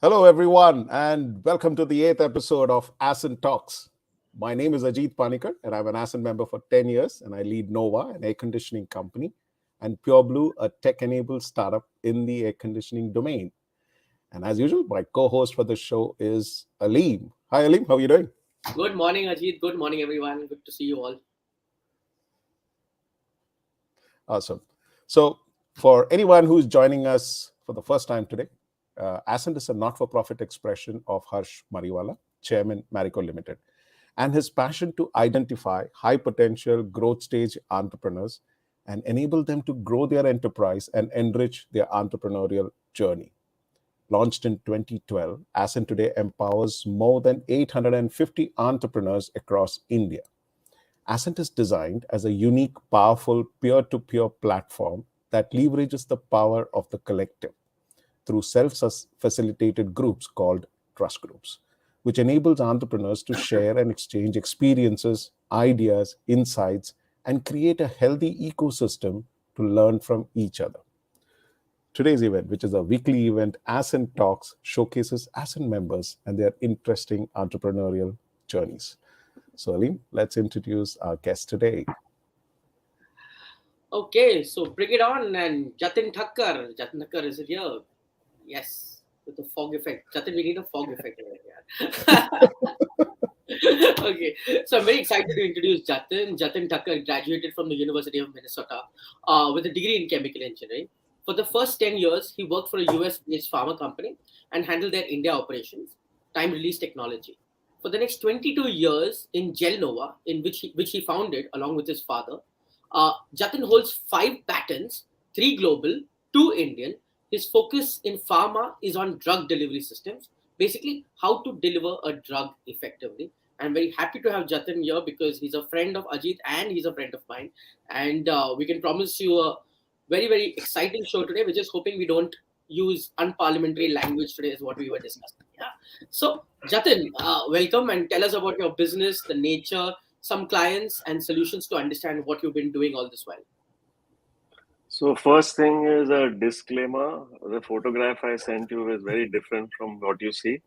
Hello, everyone, and welcome to the eighth episode of Ascent Talks. My name is Ajit Thakkar, and I'm an Ascent member for 10 years, and I lead Nova, an air conditioning company, and Pure Blue, a tech-enabled startup in the air conditioning domain. And as usual, my co-host for the show is Aleem. Hi, Aleem. How are you doing? Good morning, Ajit. Good morning, everyone. Good to see you all. Awesome. So, for anyone who's joining us for the first time today, Ascent is a not-for-profit expression of Harsh Mariwala, Chairman, Marico Limited, and his passion to identify high potential growth stage entrepreneurs and enable them to grow their enterprise and enrich their entrepreneurial journey. Launched in 2012, Ascent today empowers more than 850 entrepreneurs across India. Ascent is designed as a unique, powerful peer-to-peer platform that leverages the power of the collective through self-facilitated groups called trust groups, which enables entrepreneurs to share and exchange experiences, ideas, insights, and create a healthy ecosystem to learn from each other. Today's event, which is a weekly event, Ascent Talks, showcases Ascent members and their interesting entrepreneurial journeys. So, Aleem, let's introduce our guest today. Okay, so bring it on. And Jatin Thakkar. Jatin Thakkar is here. Yes, with the fog effect. Jatin, we need a fog effect over here. Okay, so I'm very excited to introduce Jatin. Jatin Thakkar graduated from the University of Minnesota with a degree in chemical engineering. For the first 10 years, he worked for a US-based pharma company and handled their India operations, time-release technology. For the next 22 years in Gelnova, in which he founded along with his father, Jatin holds 5 patents, 3 global, 2 Indian. His focus in pharma is on drug delivery systems, basically how to deliver a drug effectively. I'm very happy to have Jatin here because he's a friend of Ajit and he's a friend of mine. And we can promise you a very, very exciting show today. We're just hoping we don't use unparliamentary language today, is what we were discussing. Yeah. So, Jatin, welcome and tell us about your business, the nature, some clients, and solutions to understand what you've been doing all this while. So first thing is a disclaimer. The photograph I sent you is very different from what you see.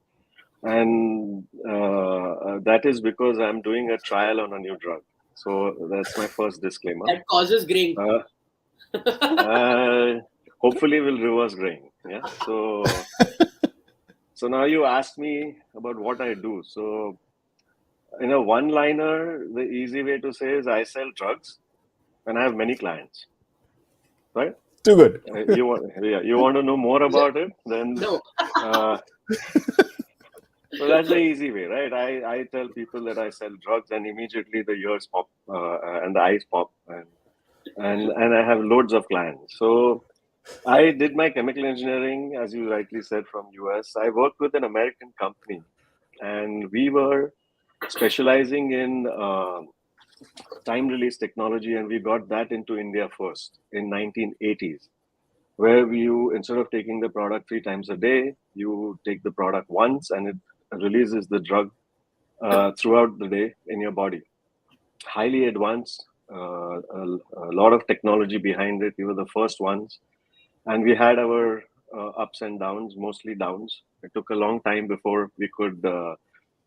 And that is because I'm doing a trial on a new drug. So that's my first disclaimer. That causes graying. Hopefully we'll reverse graying. Yeah. So now you asked me about what I do. So in a one-liner, the easy way to say is I sell drugs and I have many clients. Right? Too good. You want to know more about it? Then No. So that's the easy way, right? I tell people that I sell drugs, and immediately the ears pop and the eyes pop, and I have loads of clients. So I did my chemical engineering, as you rightly said, from US. I worked with an American company, and we were specializing in time release technology, and we got that into India first in 1980s, where you, instead of taking the product 3 times a day, you take the product once and it releases the drug throughout the day in your body. Highly advanced, a lot of technology behind it. We were the first ones, and we had our ups and downs, mostly downs. It took a long time before we could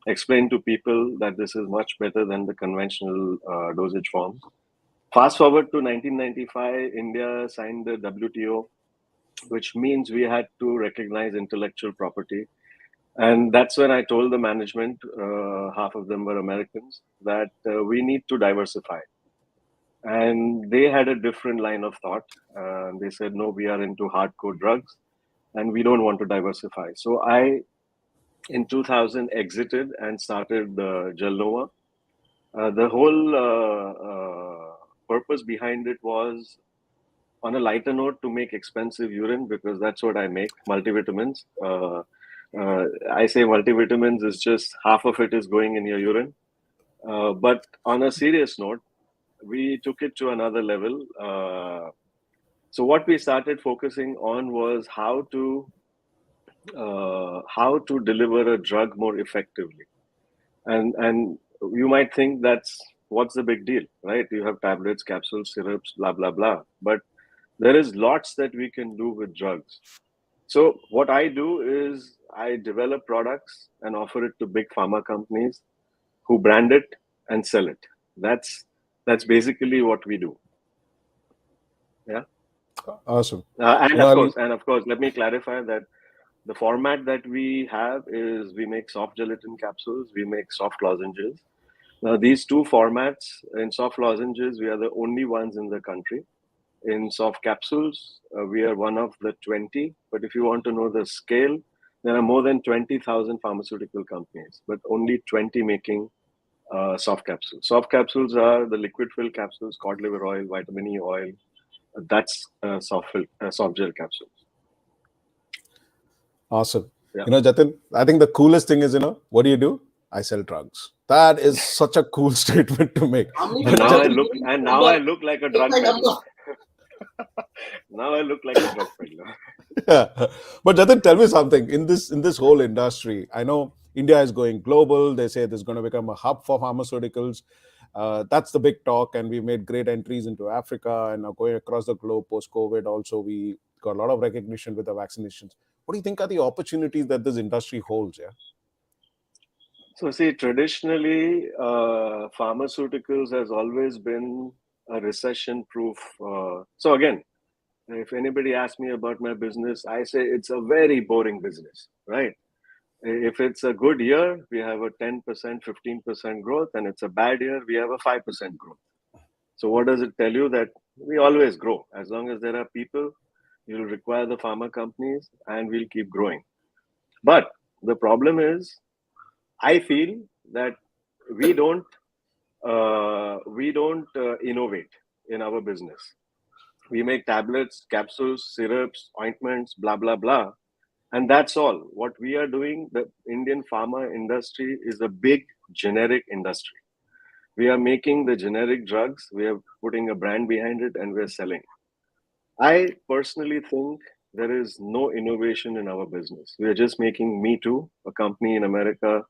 explain to people that this is much better than the conventional dosage forms. Fast forward to 1995, India signed the WTO, which means we had to recognize intellectual property. And that's when I told the management, half of them were Americans, that we need to diversify. And they had a different line of thought. They said, no, we are into hardcore drugs and we don't want to diversify. So I, in 2000, exited and started Gelnova. The whole purpose behind it was, on a lighter note, to make expensive urine, because that's what I make, multivitamins. I say multivitamins is just half of it is going in your urine. But on a serious note, we took it to another level. So what we started focusing on was how to deliver a drug more effectively. And you might think what's the big deal, right? You have tablets, capsules, syrups, blah, blah, blah. But there is lots that we can do with drugs. So what I do is I develop products and offer it to big pharma companies who brand it and sell it. That's basically what we do. Yeah. Awesome. And Ali, of course, let me clarify that the format that we have is we make soft gelatin capsules, we make soft lozenges. Now, these two formats, in soft lozenges, we are the only ones in the country. In soft capsules, we are one of the 20. But if you want to know the scale, there are more than 20,000 pharmaceutical companies, but only 20 making soft capsules. Soft capsules are the liquid fill capsules, cod liver oil, vitamin E oil. That's soft gel capsules. awesome. Yeah. Jatin, I think the coolest thing is, what do? I sell drugs. That is such a cool statement to make. How many But people Now have I been look giving and now number? I look like a Take drug my peddler. number. Now I look like a drug peddler. But Jatin, tell me something. In this whole industry, I know India is going global. They say there's going to become a hub for pharmaceuticals. That's the big talk, and we made great entries into Africa and are going across the globe post-COVID. Also, we got a lot of recognition with the vaccinations. What do you think are the opportunities that this industry holds? Yeah. So see, traditionally, pharmaceuticals has always been a recession-proof. So again, if anybody asks me about my business, I say it's a very boring business, right? If it's a good year, we have a 10%, 15% growth, and it's a bad year, we have a 5% growth. So what does it tell you? That we always grow. As long as there are people, you'll require the pharma companies, and we'll keep growing. But the problem is, I feel that we don't innovate in our business. We make tablets, capsules, syrups, ointments, blah blah blah, and that's all. What we are doing, the Indian pharma industry is a big generic industry. We are making the generic drugs. We are putting a brand behind it, and we're selling. I personally think there is no innovation in our business. We are just making Me Too, a company in America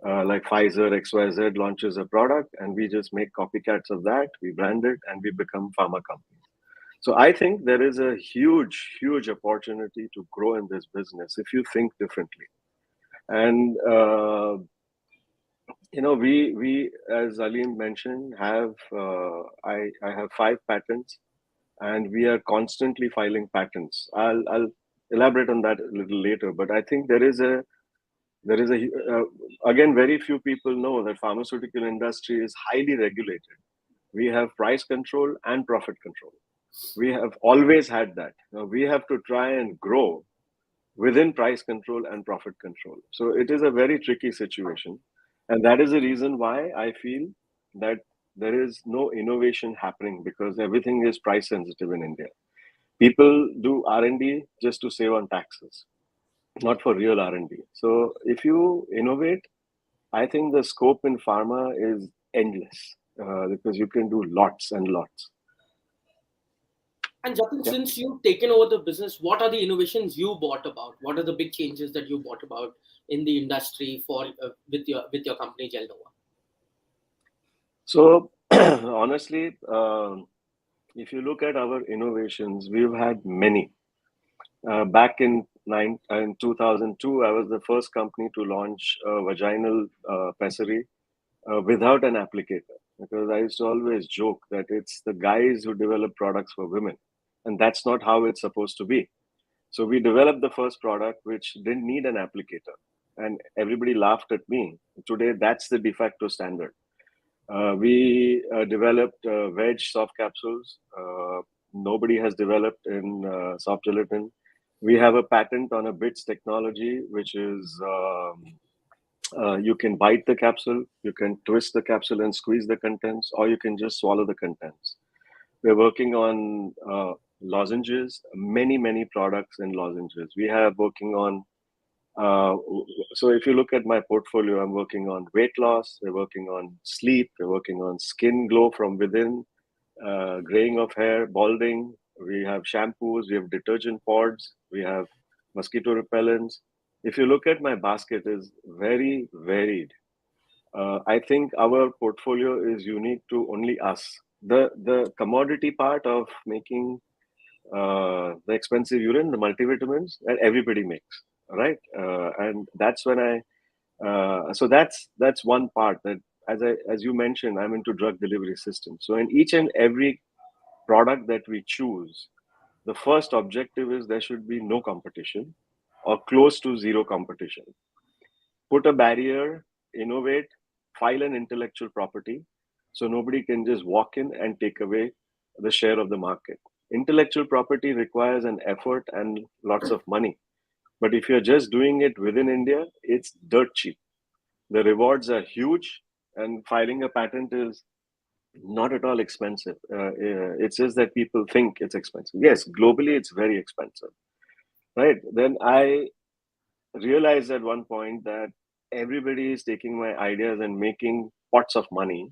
like Pfizer, XYZ launches a product, and we just make copycats of that. We brand it, and we become pharma companies. So I think there is a huge, huge opportunity to grow in this business if you think differently. And we as Aleem mentioned have I have 5 patents, and we are constantly filing patents. I'll elaborate on that a little later, but I think there is a again, very few people know that pharmaceutical industry is highly regulated. We have price control and profit control. We have always had that. Now we have to try and grow within price control and profit control. So it is a very tricky situation, and that is the reason why I feel that there is no innovation happening, because everything is price sensitive in India. People do R&D just to save on taxes, not for real R&D. So if you innovate, I think the scope in pharma is endless, because you can do lots and lots. And Jatin, Yeah. since you've taken over the business, what are the innovations you brought about? What are the big changes that you brought about in the industry for with your company Gelnova? So honestly, if you look at our innovations, we've had many. Back in 2002, I was the first company to launch a vaginal pessary without an applicator, because I used to always joke that it's the guys who develop products for women, and that's not how it's supposed to be. So we developed the first product which didn't need an applicator, and everybody laughed at me. Today, that's the de facto standard. We developed veg soft capsules. Nobody has developed in soft gelatin. We have a patent on a BITS technology, which is you can bite the capsule, you can twist the capsule and squeeze the contents, or you can just swallow the contents. We're working on lozenges, many products in lozenges. We have working on uh, so if you look at my portfolio, I'm working on weight loss, we're working on sleep, we're working on skin glow from within, graying of hair, balding. We have shampoos, we have detergent pods, we have mosquito repellents. If you look at my basket, is very varied. I think our portfolio is unique to only us. The commodity part of making the expensive urine, the multivitamins that everybody makes, right? And that's when so that's one part that, as you mentioned, I'm into drug delivery systems. So in each and every product that we choose, the first objective is there should be no competition or close to zero competition. Put a barrier, innovate, file an intellectual property, so nobody can just walk in and take away the share of the market. Intellectual property requires an effort and lots of money. But if you're just doing it within India, it's dirt cheap. The rewards are huge, and filing a patent is not at all expensive. It's just that people think it's expensive. Yes, globally, it's very expensive, right? Then I realized at one point that everybody is taking my ideas and making pots of money.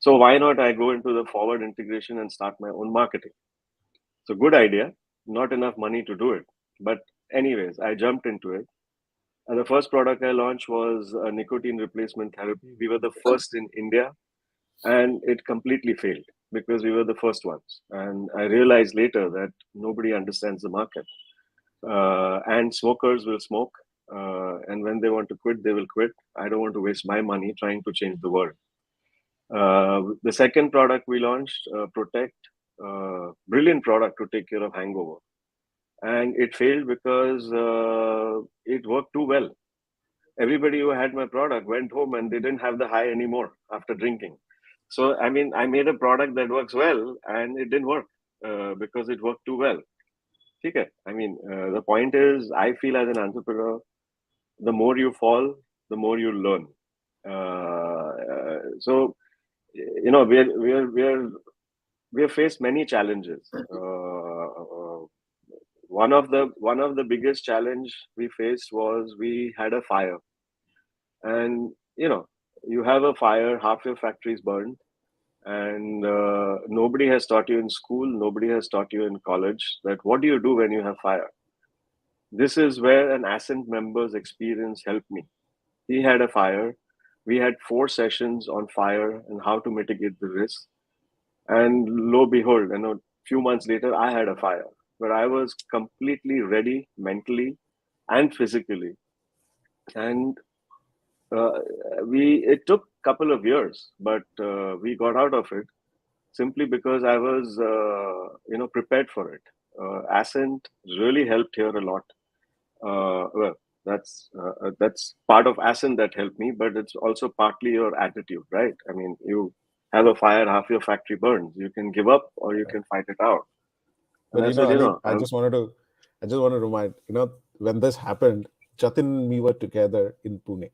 So why not I go into the forward integration and start my own marketing? So good idea, not enough money to do it. But anyways, I jumped into it. And the first product I launched was a nicotine replacement therapy. We were the first in India, and it completely failed because we were the first ones. And I realized later that nobody understands the market. And smokers will smoke, and when they want to quit, they will quit. I don't want to waste my money trying to change the world. The second product we launched, Protect, brilliant product to take care of hangover, and it failed because it worked too well. Everybody who had my product went home and they didn't have the high anymore after drinking. So I mean, I made a product that works well, and it didn't work because it worked too well. Okay. I mean, the point is, I feel as an entrepreneur, the more you fall, the more you learn. So, we have faced many challenges. One of the biggest challenge we faced was we had a fire, and you have a fire, half your factory is burned, and nobody has taught you in school, nobody has taught you in college that what do you do when you have fire. This is where an Ascent member's experience helped me. He had a fire. We had 4 sessions on fire and how to mitigate the risk. And lo behold, few months later, I had a fire, but I was completely ready mentally and physically. And uh, it took a couple of years, but we got out of it simply because I was, prepared for it. Ascent really helped here a lot. Well, that's part of Ascent that helped me, but it's also partly your attitude, right? I mean, you have a fire, half your factory burns. You can give up or you can fight it out. And But I said, Aleem, I just want to remind, when this happened, Jatin and me were together in Pune.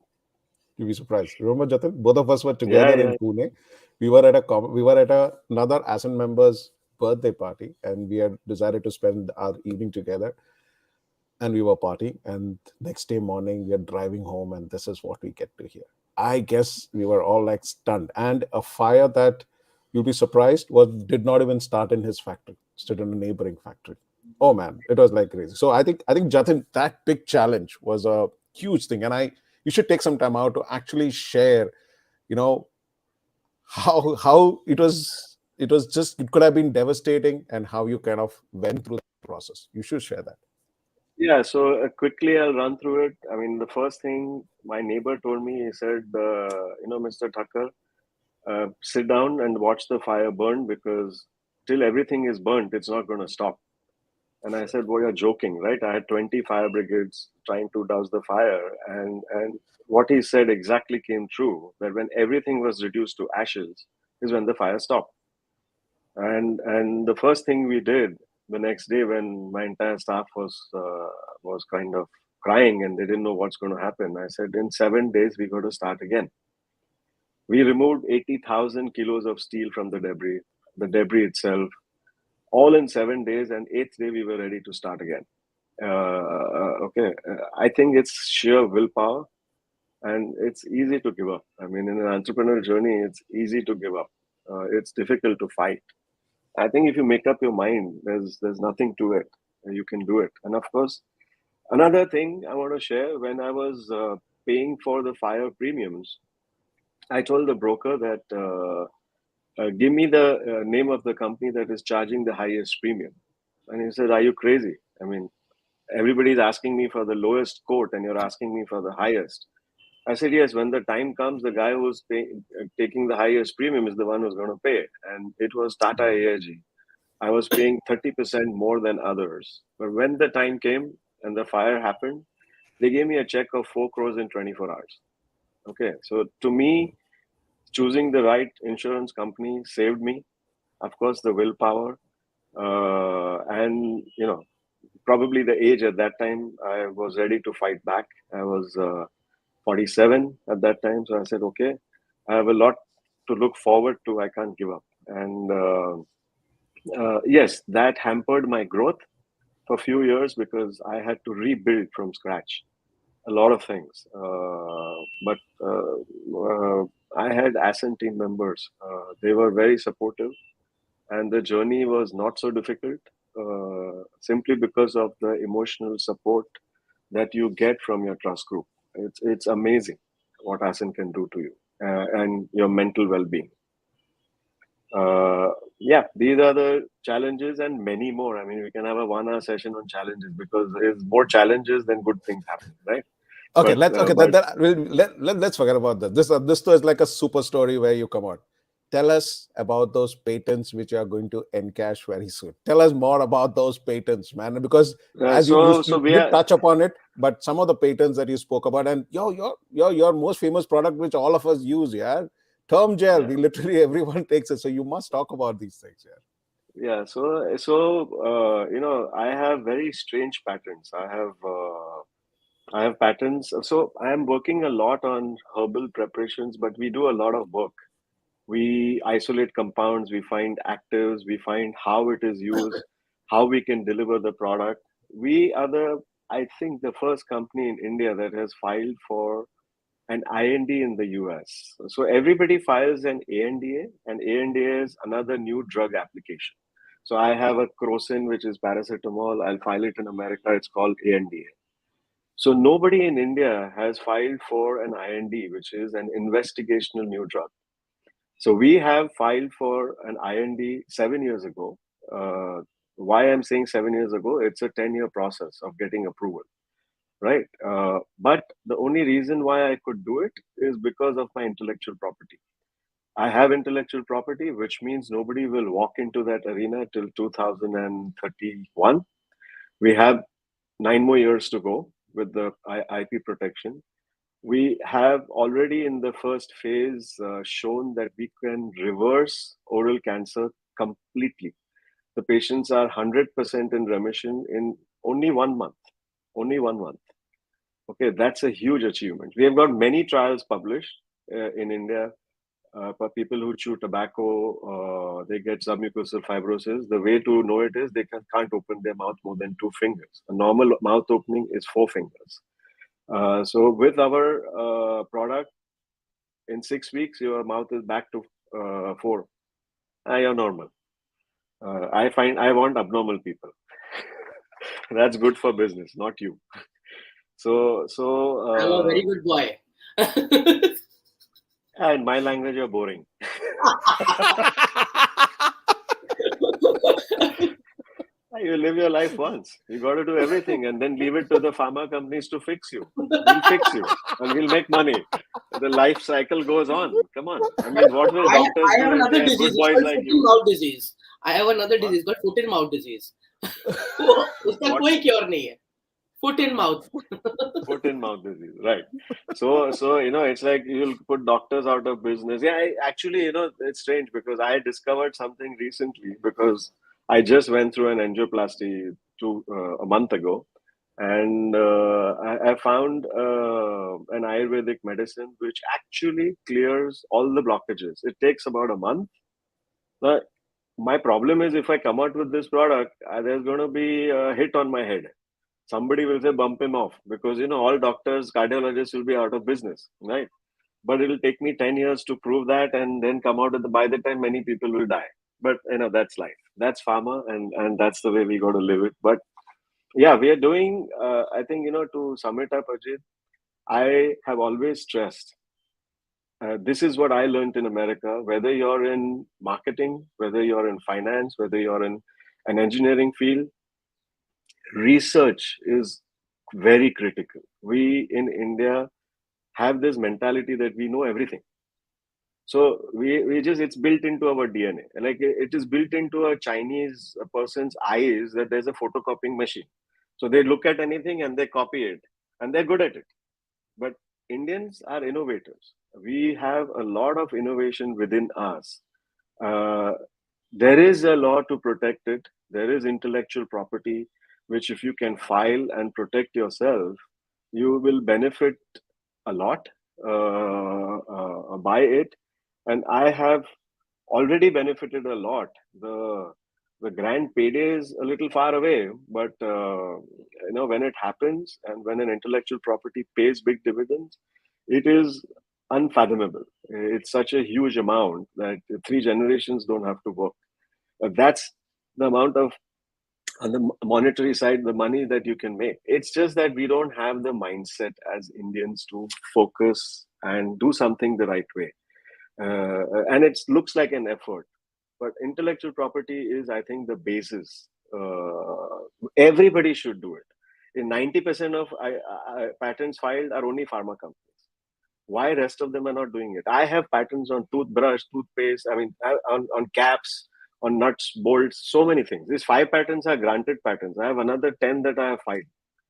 You'll be surprised. Remember, Jatin? Both of us were yeah, together yeah, in Pune. We were at another Ascent member's birthday party, and we had decided to spend our evening together. And we were partying. And next day morning, we are driving home, and this is what we get to hear. I guess we were all like stunned. And a fire that you'll be surprised did not even start in his factory, stood in a neighboring factory. Oh man, it was like crazy. So I think Jatin, that big challenge was a huge thing, and you should take some time out to actually share, you know, how it could have been devastating, and how you kind of went through the process. You should share that. yeah. So quickly, I'll run through it. I mean, the first thing my neighbor told me, he said, Mr. Thakkar, sit down and watch the fire burn because till everything is burnt, it's not going to stop. And I said, "Boy, you're joking, right?" I had 20 fire brigades trying to douse the fire, and what he said exactly came true. That when everything was reduced to ashes, is when the fire stopped. And the first thing we did the next day, when my entire staff was kind of crying and they didn't know what's going to happen, I said, "In 7 days, we got to start again." We removed 80,000 kilos of steel from the debris itself, all in 7 days, and eighth day we were ready to start again. Okay, I think it's sheer willpower, and it's easy to give up. I mean, in an entrepreneurial journey, it's easy to give up. It's difficult to fight. I think if you make up your mind, there's nothing to it. You can do it. And of course, another thing I want to share: when I was paying for the fire premiums, I told the broker that give me the name of the company that is charging the highest premium. And he said, are you crazy? I mean, everybody's asking me for the lowest quote and you're asking me for the highest. I said, yes, when the time comes, the guy who's taking the highest premium is the one who's going to pay. And it was Tata AIG. I was paying 30% more than others. But when the time came and the fire happened, they gave me a check of 4 crores in 24 hours. Okay. So to me, choosing the right insurance company saved me. Of course, the willpower, and, probably the age at that time, I was ready to fight back. I was 47 at that time. So I said, okay, I have a lot to look forward to. I can't give up. And yes, that hampered my growth for a few years because I had to rebuild from scratch a lot of things. But I had Ascent team members. They were very supportive, and the journey was not so difficult simply because of the emotional support that you get from your trust group. It's amazing what Ascent can do to you and your mental well-being. Yeah, these are the challenges and many more. I mean, we can have a 1 hour session on challenges because there's more challenges than good things happening, right? Okay, But let's forget about that. This is like a super story where you come out. Tell us about those patents which you are going to encash very soon. Tell us more about those patents, man, because as so you we did are touch upon it, but some of the patents that you spoke about, and your most famous product, which all of us use, yeah, term gel. yeah, We literally everyone takes it. So you must talk about these things, yeah. yeah. I have very strange patterns. I have patterns. So I am working a lot on herbal preparations, but we do a lot of work. We isolate compounds, we find actives, we find how it is used, how we can deliver the product. We are I think, the first company in India that has filed for an IND in the US. So everybody files an ANDA, and ANDA is another new drug application. So I have a Crocin, which is paracetamol. I'll file it in America. It's called ANDA. So nobody in India has filed for an IND, which is an investigational new drug. So we have filed for an IND 7 years ago. Why I'm saying 7 years ago? It's a 10-year process of getting approval, right? But the only reason why I could do it is because of my intellectual property. I have intellectual property, which means nobody will walk into that arena till 2031. We have 9 more years to go with the IP protection. We have already in the first phase shown that we can reverse oral cancer completely. The patients are 100% in remission in only 1 month. Only 1 month. Okay, that's a huge achievement. We have got many trials published in India for people who chew tobacco. They get submucosal fibrosis. The way to know it is they can't open their mouth more than 2 fingers. A normal mouth opening is 4 fingers. So with our product, in 6 weeks, your mouth is back to 4. You're normal. I want abnormal people. That's good for business, not you. I'm a very good boy. In my language, you're boring. You live your life once. You got to do everything and then leave it to the pharma companies to fix you. We'll fix you and we'll make money. The life cycle goes on. Come on. I mean, what will doctors I have do if another they have good disease. It's boys called like foot and you? mouth disease. I have another What? disease called foot and mouth disease. उसका कोई cure नहीं है. Foot and mouth. Foot and mouth disease, right? So it's like you'll put doctors out of business. Yeah, actually, it's strange because I discovered something recently because I just went through an angioplasty a month ago, and I found an Ayurvedic medicine which actually clears all the blockages. It takes about a month. But my problem is if I come out with this product, there's going to be a hit on my head. Somebody will say bump him off because all doctors, cardiologists will be out of business, right? But it'll take me 10 years to prove that and then come out by the time many people will die. But that's life. That's pharma, and that's the way we got to live it. But yeah, we are doing I think to sum it up, Ajit, I have always stressed this is what I learned in America. Whether you're in marketing, whether you're in finance, whether you're in an engineering field, research is very critical. We in India have this mentality that we know everything. So we just, it's built into our DNA. Like it is built into a Chinese person's eyes that there's a photocopying machine. So they look at anything and they copy it, and they're good at it. But Indians are innovators. We have a lot of innovation within us. Uh, there is a law to protect it. There is intellectual property, which if you can file and protect yourself, you will benefit a lot by it. And I have already benefited a lot. The grand payday is a little far away, but when it happens and when an intellectual property pays big dividends, it is unfathomable. It's such a huge amount that 3 generations don't have to work. That's the amount of, on the monetary side, the money that you can make. It's just that we don't have the mindset as Indians to focus and do something the right way. And it looks like an effort, but intellectual property is, I think, the basis. Everybody should do it. In 90% of patents filed are only pharma companies. Why rest of them are not doing it? I have patents on toothbrush, toothpaste, on caps, on nuts, bolts, so many things. These 5 patents are granted patents. I have another 10 that I have filed,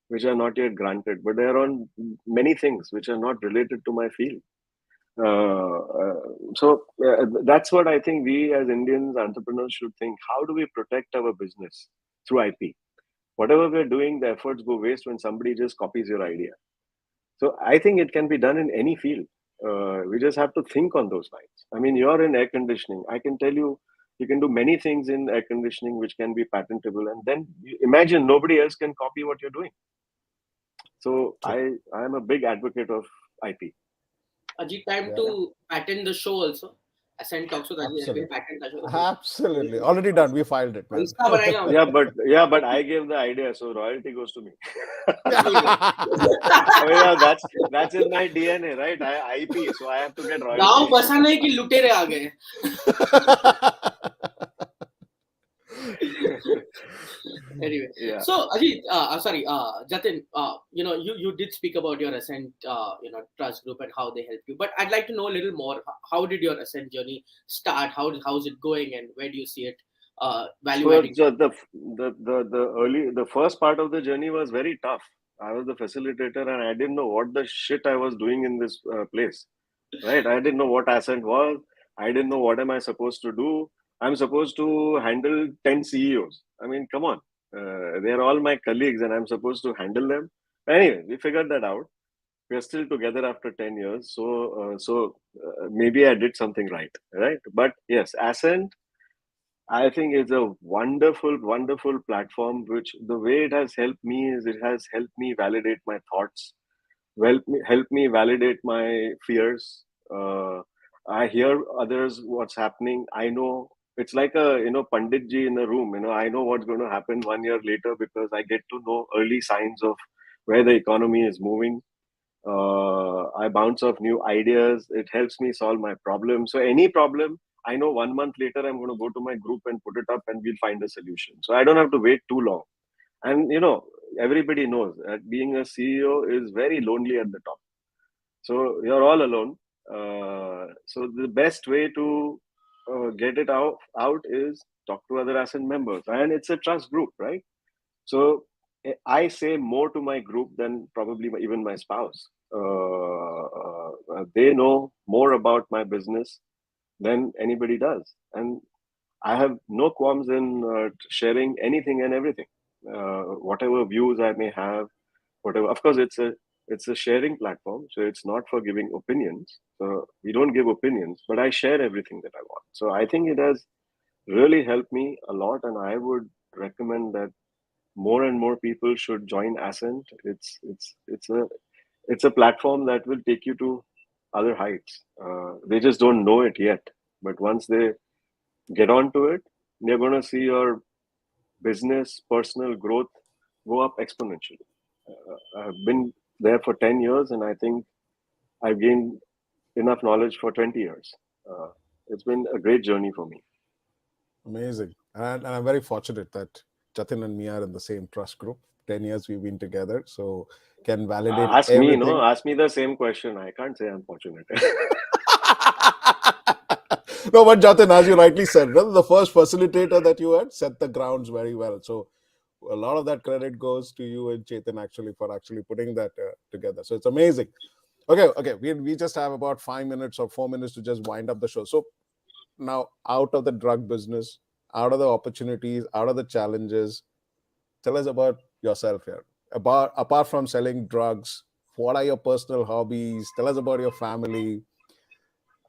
which are not yet granted, but they are on many things which are not related to my field. That's what I think we as Indians entrepreneurs should think. How do we protect our business through IP? Whatever we're doing, the efforts go waste when somebody just copies your idea. So I think it can be done in any field. We just have to think on those lines. I mean, you're in air conditioning. I can tell you, you can do many things in air conditioning which can be patentable, and then imagine nobody else can copy what you're doing. So I am a big advocate of IP. Ajit, time to patent the show also. Ascent Talks with Ajit will patent the show. Absolutely. Already done. We filed it, man. but I gave the idea, so royalty goes to me. That's in my DNA, right? I IP, so I have to get royalty. गांव बसा नहीं कि लुटेरे आ गए. Anyway, so Ajit, Jatin, you did speak about your Ascent, trust group and how they help you. But I'd like to know a little more. How did your Ascent journey start? How's it going, and where do you see it value adding? So the first part of the journey was very tough. I was the facilitator, and I didn't know what the shit I was doing in this place. Right? I didn't know what Ascent was. I didn't know what am I supposed to do. I'm supposed to handle 10 CEOs. I mean, come on. They're all my colleagues and I'm supposed to handle them. Anyway, we figured that out. We're still together after 10 years. So maybe I did something right. But yes, Ascent, I think is a wonderful, wonderful platform, which the way it has helped me is it has helped me validate my thoughts, help me validate my fears. I hear others what's happening. I know it's like a Panditji in a room. I know what's going to happen 1 year later because I get to know early signs of where the economy is moving. I bounce off new ideas. It helps me solve my problem. So any problem, I know 1 month later I'm going to go to my group and put it up, and we'll find a solution. So I don't have to wait too long. And everybody knows that being a CEO is very lonely at the top. So you're all alone. So the best way to get it out is talk to other Ascent members, and it's a trust group, right? So I say more to my group than probably even my spouse. They know more about my business than anybody does, and I have no qualms in sharing anything and everything, whatever views I may have, whatever. Of course, it's a sharing platform, so it's not for giving opinions. So we don't give opinions, but I share everything that I want. So I think it has really helped me a lot, and I would recommend that more and more people should join Ascent. It's a platform that will take you to other heights. They just don't know it yet, but once they get onto it, they're going to see your business, personal growth go up exponentially. I've been there for 10 years, and I think I've gained enough knowledge for 20 years. It's been a great journey for me. Amazing. And I'm very fortunate that Jatin and me are in the same trust group. 10 years we've been together, so can validate Ask me, everything. ask me the same question. I can't say I'm fortunate. No, but Jatin, as you rightly said, the first facilitator that you had set the grounds very well. So a lot of that credit goes to you and Chetan actually for actually putting that together. So it's amazing. Okay. We just have about 5 minutes or 4 minutes to just wind up the show. So now, out of the drug business, out of the opportunities, out of the challenges, tell us about yourself here. Apart from selling drugs, what are your personal hobbies? Tell us about your family.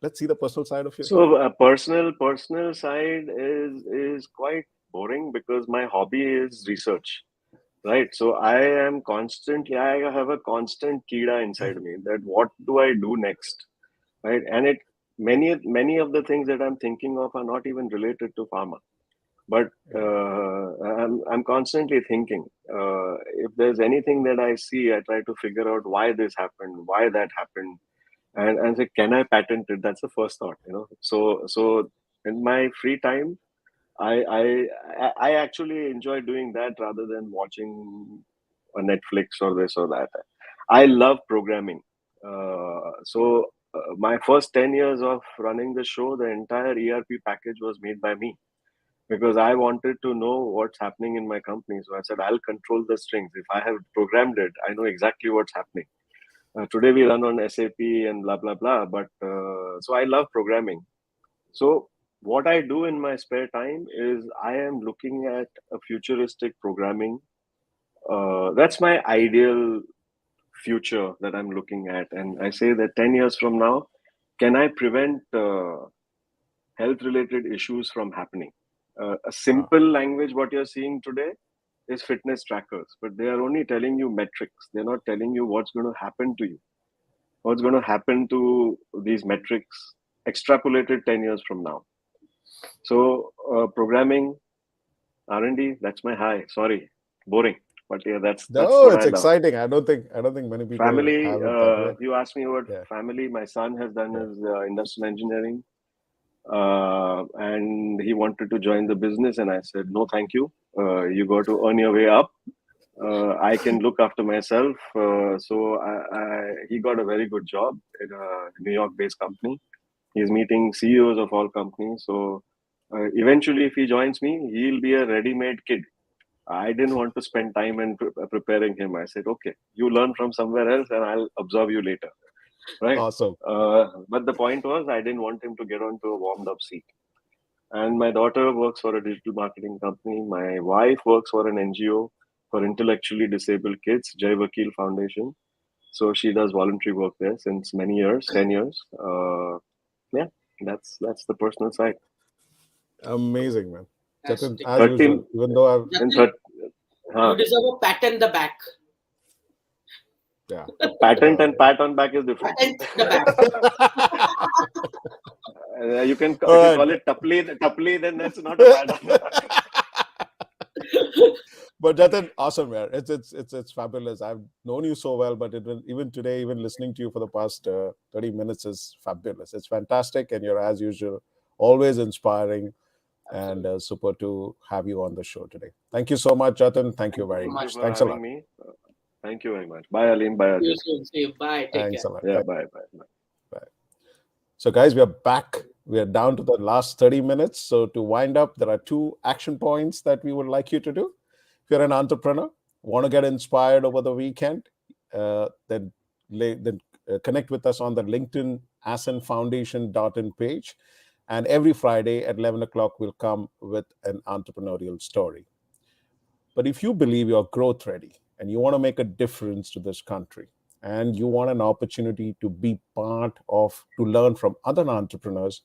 Let's see the personal side of you. So personal side is quite boring because my hobby is research, right? So I have a constant kida inside me that what do I do next, right? And many of the things that I'm thinking of are not even related to pharma, but I'm constantly thinking. If there's anything that I see, I try to figure out why this happened, why that happened, and say, can I patent it? That's the first thought, So in my free time, I actually enjoy doing that rather than watching a Netflix or this or that. I love programming. My first 10 years of running the show, the entire ERP package was made by me because I wanted to know what's happening in my company. So I said, I'll control the strings. If I have programmed it, I know exactly what's happening. Today we run on SAP and blah, blah, blah. But so I love programming. So what I do in my spare time is I am looking at a futuristic programming. That's my ideal future that I'm looking at. And I say that 10 years from now, can I prevent health related issues from happening? A simple language, what you're seeing today is fitness trackers, but they are only telling you metrics. They're not telling you what's going to happen to you, what's going to happen to these metrics extrapolated 10 years from now. So programming, R&D, that's my high. Sorry, boring. But yeah, that's No, what it's I love. exciting. I don't think many people Family, have it that way. you asked me about Yeah. family. My son has done Yeah. his industrial engineering. And he wanted to join the business, and I said, no, thank you. You got to earn your way up. I can look after myself. He got a very good job in a New York-based company. He's meeting CEOs of all companies. So eventually, if he joins me, he'll be a ready-made kid. I didn't want to spend time in preparing him. I said, okay, you learn from somewhere else, and I'll absorb you later. Right. Awesome. But the point was, I didn't want him to get onto a warmed-up seat. And my daughter works for a digital marketing company. My wife works for an NGO for intellectually disabled kids, Jai Vakil Foundation. So she does voluntary work there since many years, 10 years. Yeah, that's the personal side. Amazing, man. Jatin, Fantastic. as 30, usual, even though I've in Jatin, 30, you deserve a pat in the back. yeah. patent and pat on back is different. Pat in the back. You can All right. call it tapli, then that's not a pat on the back. But Jatin, awesome, man. It's fabulous. I've known you so well, but even today, even listening to you for the past 30 minutes is fabulous. It's fantastic, and you're, as usual, always inspiring. And super to have you on the show today. Thank you so much, Jatin. Thank you very much. Thank you for Thanks a having lot. me. Thank you very much. Bye, Aleem. Bye, See you Ajit. soon. See you. Bye. Take Thanks care. a lot. Yeah, bye. So, guys, we are back. We are down to the last 30 minutes. So, to wind up, there are 2 action points that we would like you to do. If you're an entrepreneur, want to get inspired over the weekend, then connect with us on the LinkedIn Ascent Foundation.in page. And every Friday at 11 o'clock, we'll come with an entrepreneurial story. But if you believe you're growth ready and you want to make a difference to this country, and you want an opportunity to be part of, to learn from other entrepreneurs,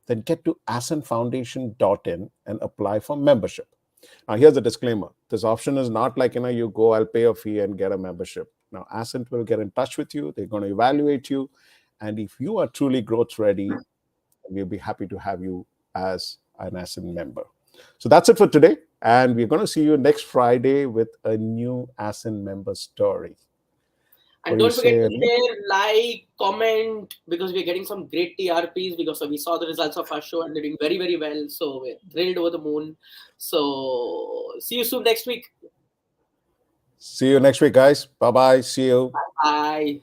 then get to ascentfoundation.in and apply for membership. Now, here's a disclaimer. This option is not like, you go, I'll pay a fee and get a membership. Now, Ascent will get in touch with you. They're going to evaluate you. And if you are truly growth ready, we'll be happy to have you as an Ascent member. So that's it for today. And we're going to see you next Friday with a new Ascent member story. And What do don't you forget say, to Aleem? share, like, comment, because we're getting some great TRPs because we saw the results of our show and they're doing very, very well. So we're thrilled over the moon. So see you soon next week. See you next week, guys. Bye-bye. See you. Bye.